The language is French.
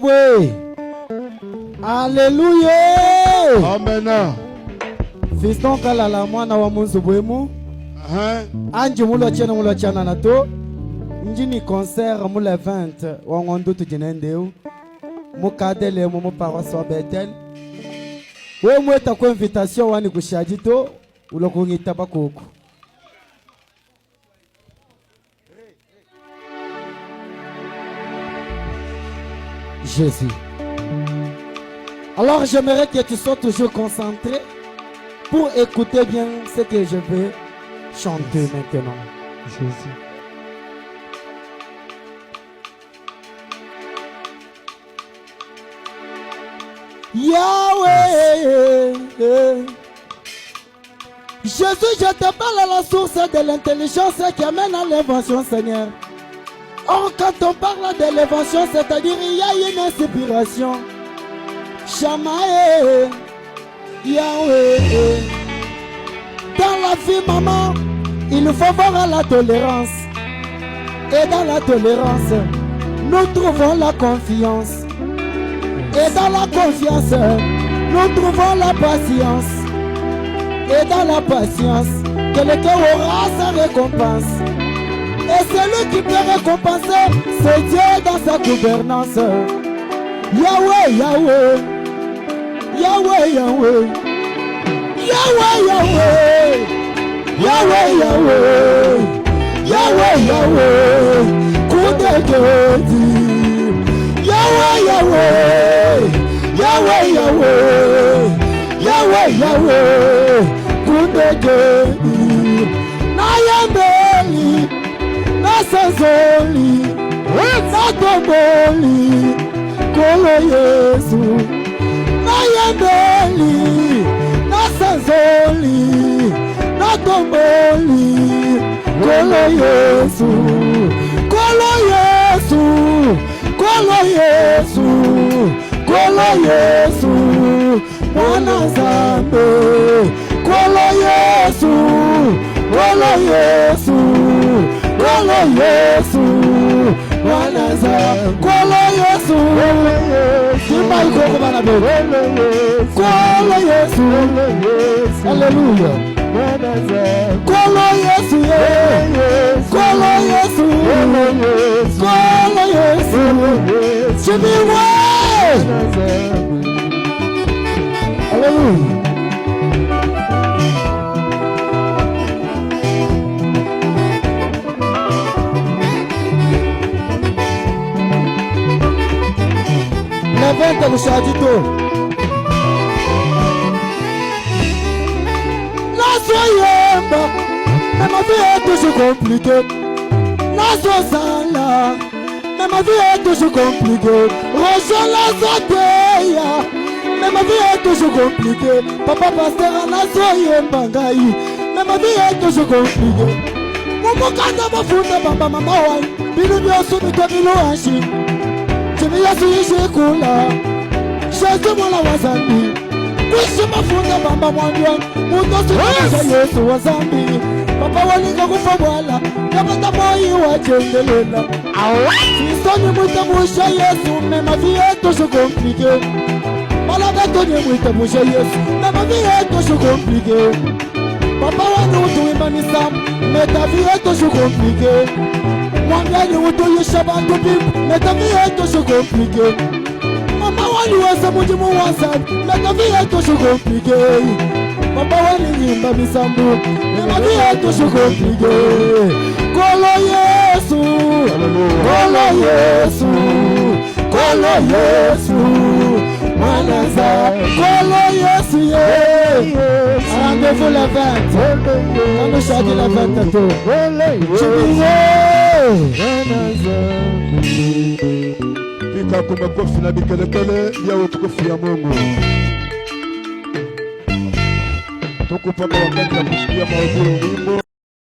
Oui. Alléluia. Amen. Fiston kalala mwana wa munzu bwemu. Anji mulo chena na to. Njini concert mule 20 wa ngondo tujinendeu. Mukadele mu paroisse Bethel. We mweta kwa invitation wani kushajito ulokungita bakoko. Jésus. Alors j'aimerais que tu sois toujours concentré pour écouter bien ce que je vais chanter maintenant. Jésus. Yahweh. Jésus, je te parle à la source de l'intelligence qui amène à l'invention, Seigneur. Or, quand on parle de l'invention, c'est-à-dire il y a une inspiration. Shamae, Yahweh. Dans la vie, maman, il faut voir la tolérance. Et dans la tolérance, nous trouvons la confiance. Et dans la confiance, nous trouvons la patience. Et dans la patience, quelqu'un aura sa récompense. Et celui qui peut récompenser, c'est Dieu dans sa gouvernance. Yahweh, Yahweh. Yahweh, Yahweh. Yahweh, Yahweh. Yahweh, Yahweh. Yahweh, Yahweh. Kudeketi. Yahweh, Yahweh. Yahweh, Yahweh. Yahweh, Yahweh. Kudeketi. Nayambeli. Nasazoli, Natomboli, Kolo Yesu. Nayembeli, Nasazoli, Natomboli, Kolo Yesu. Kolo Yesu, Kolo Yesu, Kolo Yesu, Mwana Nzambe. Kolo Yesu, Kolo Yesu. Kolo Yesu, wanaza. Kolo Yesu, kima iko bana be. Kolo Yesu, Alléluia. Kolo Yesu, Kolo Yesu, Kolo Yesu, Chimiwe. Alléluia. Levanta no chadito. La soyemba, mais ma vie est toujours compliquée. La sosala, mais ma vie est toujours compliquée. Rojo la soteya, mais ma vie est toujours compliquée. Papa pasteur la soyemba ngai, mais ma vie est toujours compliquée. Mumukanda mafuta papa mama wai, bilu biosu mitobilu anshi. Jimi Yesu yishikula, Yesu mwana wa zambi. Kuishi mafunga bamba mwambia, Mutosu kwa Yesu wa zambi. Papa walinga kufa wala, Yamata moi wajendelela. Fisoni mwita musha Yesu, mais ma vie est toujours compliquée. Malagatoni mwita musha Yesu, mais ma vie est toujours compliquée. Papa wani utu imanisa, mais ta vie est toujours compliquée. Mwangani utu yishabatu bim, mais ta vie est toujours compliquée. Mama wani wasa mujimu wasa, mais ta vie est toujours compliquée. Papa wani nyimba misambu, mais ma vie est toujours compliquée. Kolo Yesu, Kolo Yesu, Kolo Yesu, Manaza, Kolo Yesu, rendez-vous la 20, quand nous chantons la 20 à tout. Fika kumakofi na bikelekele ya utukufu ya Mungu. Tuko papa wakati ya kusikia mahubiri wimbo.